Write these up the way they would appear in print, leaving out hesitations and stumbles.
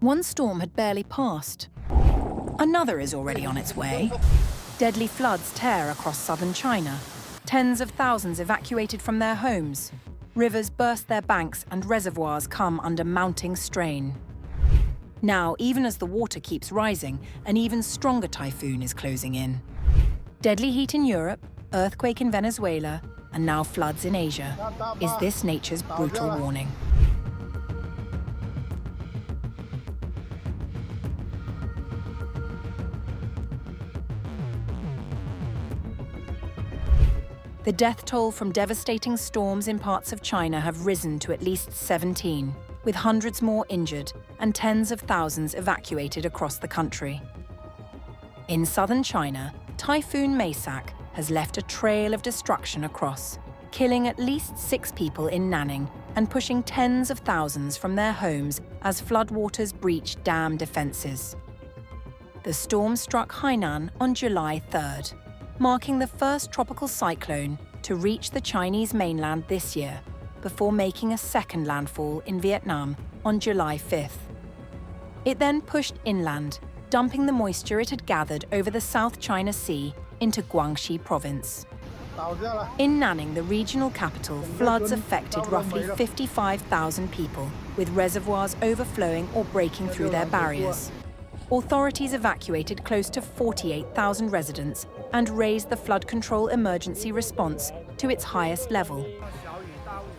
One storm had barely passed. Another is already on its way. Deadly floods tear across southern China. Tens of thousands evacuated from their homes. Rivers burst their banks and reservoirs come under mounting strain. Now, even as the water keeps rising, an even stronger typhoon is closing in. Deadly heat in Europe, earthquake in Venezuela, and now floods in Asia. Is this nature's brutal warning? The death toll from devastating storms in parts of China have risen to at least 17, with hundreds more injured and tens of thousands evacuated across the country. In southern China, Typhoon Maysak has left a trail of destruction across, killing at least 6 people in Nanning and pushing tens of thousands from their homes as floodwaters breach dam defences. The storm struck Hainan on July 3rd, marking the first tropical cyclone to reach the Chinese mainland this year, before making a second landfall in Vietnam on July 5th. It then pushed inland, dumping the moisture it had gathered over the South China Sea into Guangxi province. In Nanning, the regional capital, floods affected roughly 55,000 people, with reservoirs overflowing or breaking through their barriers. Authorities evacuated close to 48,000 residents and raised the flood control emergency response to its highest level.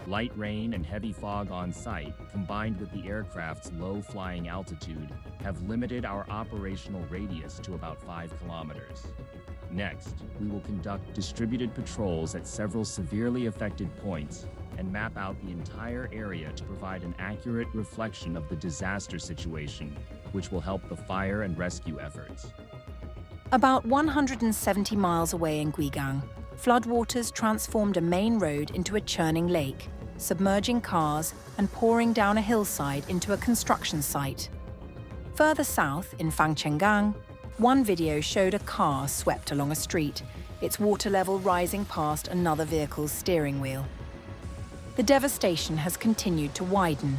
Light rain and heavy fog on site, combined with the aircraft's low flying altitude, have limited our operational radius to about 5 kilometers. Next, we will conduct distributed patrols at several severely affected points and map out the entire area to provide an accurate reflection of the disaster situation, which will help the fire and rescue efforts. About 170 miles away in Guigang, floodwaters transformed a main road into a churning lake, submerging cars and pouring down a hillside into a construction site. Further south, in Fangchenggang, one video showed a car swept along a street, its water level rising past another vehicle's steering wheel. The devastation has continued to widen.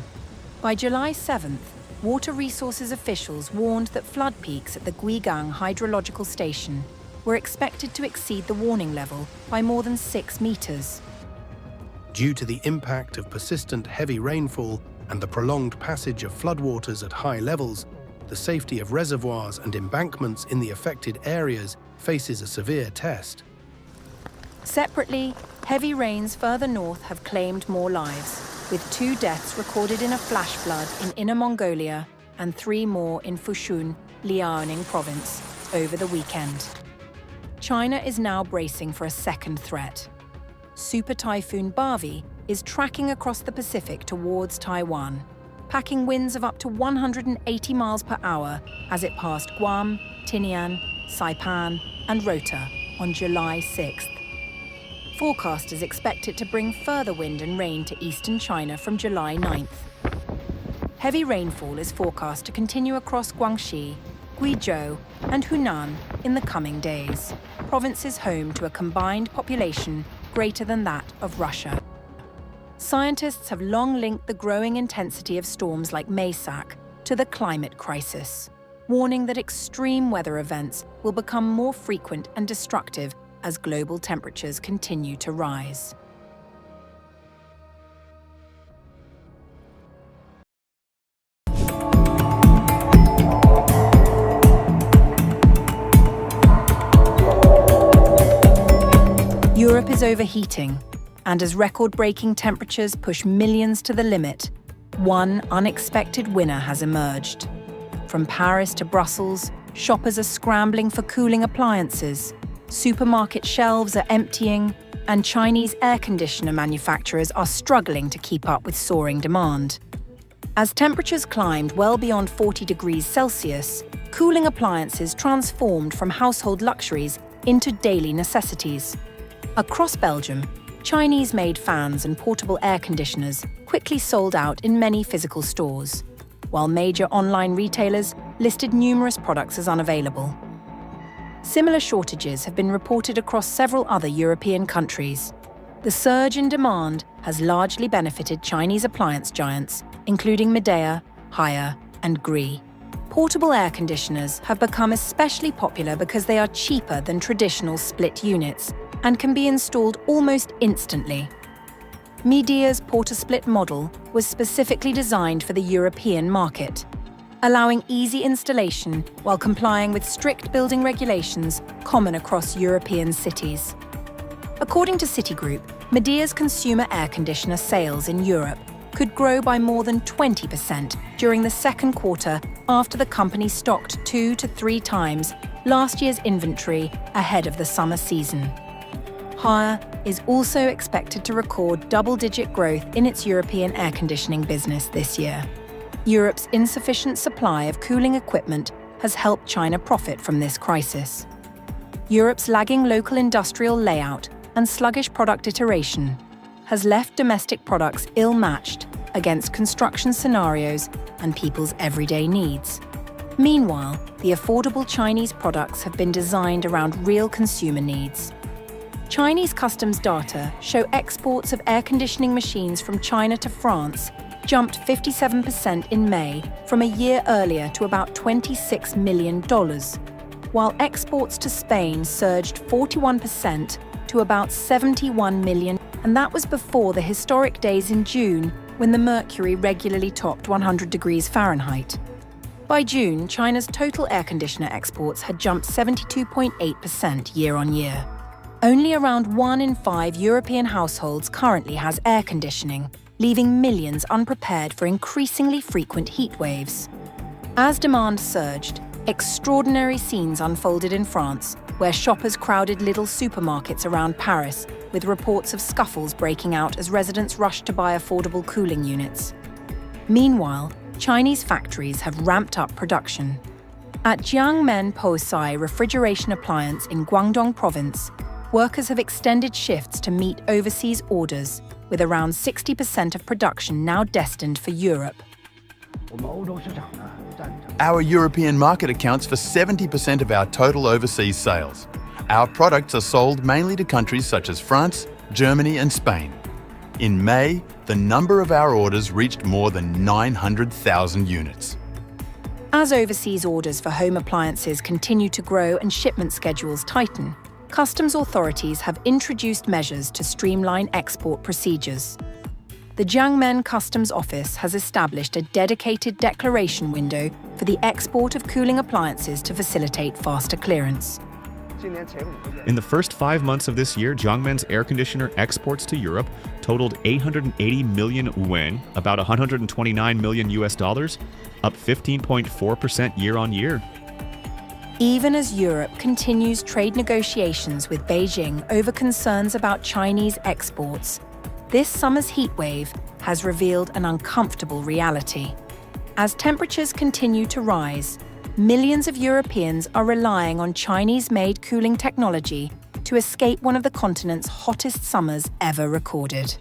By July 7th, water resources officials warned that flood peaks at the Guigang hydrological station were expected to exceed the warning level by more than 6 meters. Due to the impact of persistent heavy rainfall and the prolonged passage of floodwaters at high levels, the safety of reservoirs and embankments in the affected areas faces a severe test. Separately, heavy rains further north have claimed more lives, with 2 deaths recorded in a flash flood in Inner Mongolia and 3 more in Fushun, Liaoning province, over the weekend. China is now bracing for a second threat. Super Typhoon Bavi is tracking across the Pacific towards Taiwan, packing winds of up to 180 miles per hour as it passed Guam, Tinian, Saipan, and Rota on July 6th. Forecasters expect it to bring further wind and rain to eastern China from July 9th. Heavy rainfall is forecast to continue across Guangxi, Guizhou, and Hunan in the coming days, provinces home to a combined population greater than that of Russia. Scientists have long linked the growing intensity of storms like Maysak to the climate crisis, warning that extreme weather events will become more frequent and destructive as global temperatures continue to rise. Europe is overheating, and as record-breaking temperatures push millions to the limit, one unexpected winner has emerged. From Paris to Brussels, shoppers are scrambling for cooling appliances, supermarket shelves are emptying, and Chinese air conditioner manufacturers are struggling to keep up with soaring demand. As temperatures climbed well beyond 40 degrees Celsius, cooling appliances transformed from household luxuries into daily necessities. Across Belgium, Chinese-made fans and portable air conditioners quickly sold out in many physical stores, while major online retailers listed numerous products as unavailable. Similar shortages have been reported across several other European countries. The surge in demand has largely benefited Chinese appliance giants, including Midea, Haier, and Gree. Portable air conditioners have become especially popular because they are cheaper than traditional split units and can be installed almost instantly. Media's Porta-Split model was specifically designed for the European market, allowing easy installation while complying with strict building regulations common across European cities. According to Citigroup, Media's consumer air conditioner sales in Europe could grow by more than 20% during the second quarter after the company stocked 2 to 3 times last year's inventory ahead of the summer season. Haier is also expected to record double-digit growth in its European air conditioning business this year. Europe's insufficient supply of cooling equipment has helped China profit from this crisis. Europe's lagging local industrial layout and sluggish product iteration has left domestic products ill-matched against construction scenarios and people's everyday needs. Meanwhile, the affordable Chinese products have been designed around real consumer needs. Chinese customs data show exports of air conditioning machines from China to France jumped 57% in May from a year earlier to about $26 million, while exports to Spain surged 41% to about $71 million, and that was before the historic days in June when the mercury regularly topped 100 degrees Fahrenheit. By June, China's total air conditioner exports had jumped 72.8% year-on-year. Only around 1 in 5 European households currently has air conditioning, leaving millions unprepared for increasingly frequent heat waves. As demand surged, extraordinary scenes unfolded in France, where shoppers crowded little supermarkets around Paris, with reports of scuffles breaking out as residents rushed to buy affordable cooling units. Meanwhile, Chinese factories have ramped up production. At Jiangmen Posai Refrigeration Appliance in Guangdong Province, workers have extended shifts to meet overseas orders, with around 60% of production now destined for Europe. Our European market accounts for 70% of our total overseas sales. Our products are sold mainly to countries such as France, Germany and Spain. In May, the number of our orders reached more than 900,000 units. As overseas orders for home appliances continue to grow and shipment schedules tighten, customs authorities have introduced measures to streamline export procedures. The Jiangmen Customs Office has established a dedicated declaration window for the export of cooling appliances to facilitate faster clearance. In the first 5 months of this year, Jiangmen's air conditioner exports to Europe totaled 880 million yuan, about $129 million, up 15.4% year-on-year. Even as Europe continues trade negotiations with Beijing over concerns about Chinese exports, this summer's heatwave has revealed an uncomfortable reality. As temperatures continue to rise, millions of Europeans are relying on Chinese-made cooling technology to escape one of the continent's hottest summers ever recorded.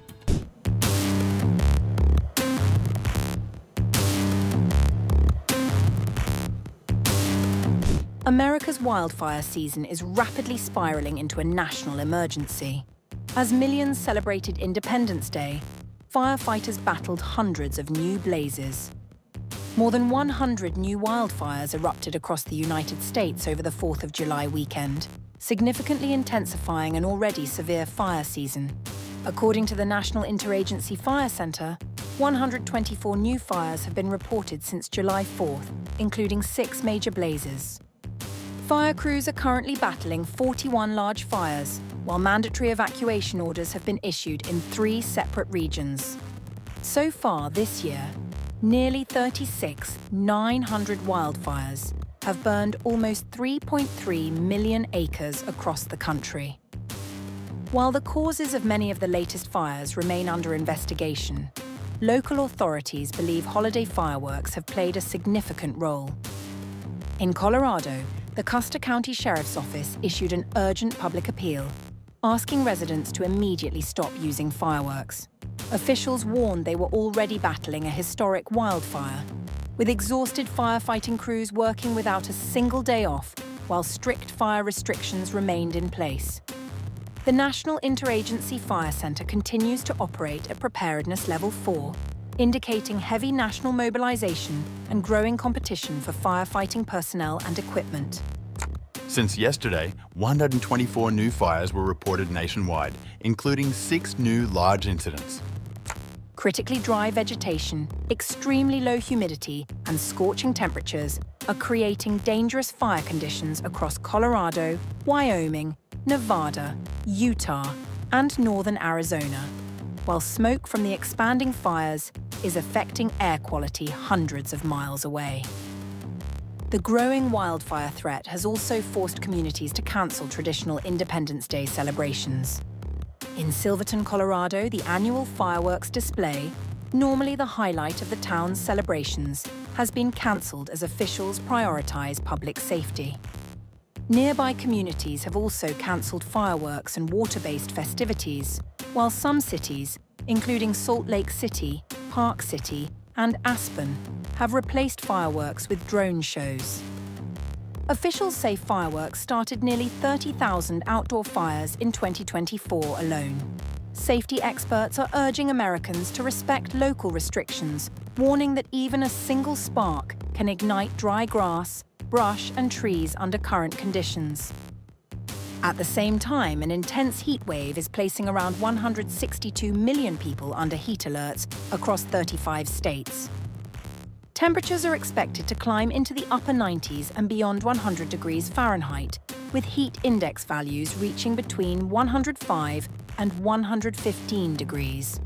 America's wildfire season is rapidly spiraling into a national emergency. As millions celebrated Independence Day, firefighters battled hundreds of new blazes. More than 100 new wildfires erupted across the United States over the 4th of July weekend, significantly intensifying an already severe fire season. According to the National Interagency Fire Center, 124 new fires have been reported since July 4th, including 6 major blazes. Fire crews are currently battling 41 large fires, while mandatory evacuation orders have been issued in 3 separate regions. So far this year, nearly 900 wildfires have burned almost 3.3 million acres across the country. While the causes of many of the latest fires remain under investigation, local authorities believe holiday fireworks have played a significant role. In Colorado, the Custer County Sheriff's Office issued an urgent public appeal, asking residents to immediately stop using fireworks. Officials warned they were already battling a historic wildfire, with exhausted firefighting crews working without a single day off, while strict fire restrictions remained in place. The National Interagency Fire Center continues to operate at Preparedness Level 4, indicating heavy national mobilization and growing competition for firefighting personnel and equipment. Since yesterday, 124 new fires were reported nationwide, including 6 new large incidents. Critically dry vegetation, extremely low humidity, and scorching temperatures are creating dangerous fire conditions across Colorado, Wyoming, Nevada, Utah, and northern Arizona, while smoke from the expanding fires is affecting air quality hundreds of miles away. The growing wildfire threat has also forced communities to cancel traditional Independence Day celebrations. In Silverton, Colorado, the annual fireworks display, normally the highlight of the town's celebrations, has been cancelled as officials prioritize public safety. Nearby communities have also cancelled fireworks and water-based festivities, while some cities, including Salt Lake City, Park City, and Aspen, have replaced fireworks with drone shows. Officials say fireworks started nearly 30,000 outdoor fires in 2024 alone. Safety experts are urging Americans to respect local restrictions, warning that even a single spark can ignite dry grass, brush, and trees under current conditions. At the same time, an intense heat wave is placing around 162 million people under heat alerts across 35 states. Temperatures are expected to climb into the upper 90s and beyond 100 degrees Fahrenheit, with heat index values reaching between 105 and 115 degrees.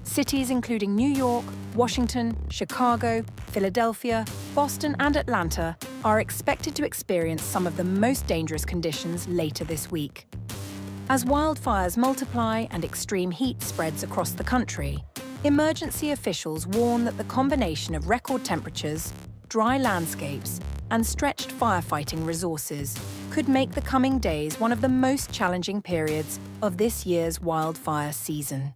Cities including New York, Washington, Chicago, Philadelphia, Boston, and Atlanta are expected to experience some of the most dangerous conditions later this week. As wildfires multiply and extreme heat spreads across the country, emergency officials warn that the combination of record temperatures, dry landscapes, and stretched firefighting resources could make the coming days one of the most challenging periods of this year's wildfire season.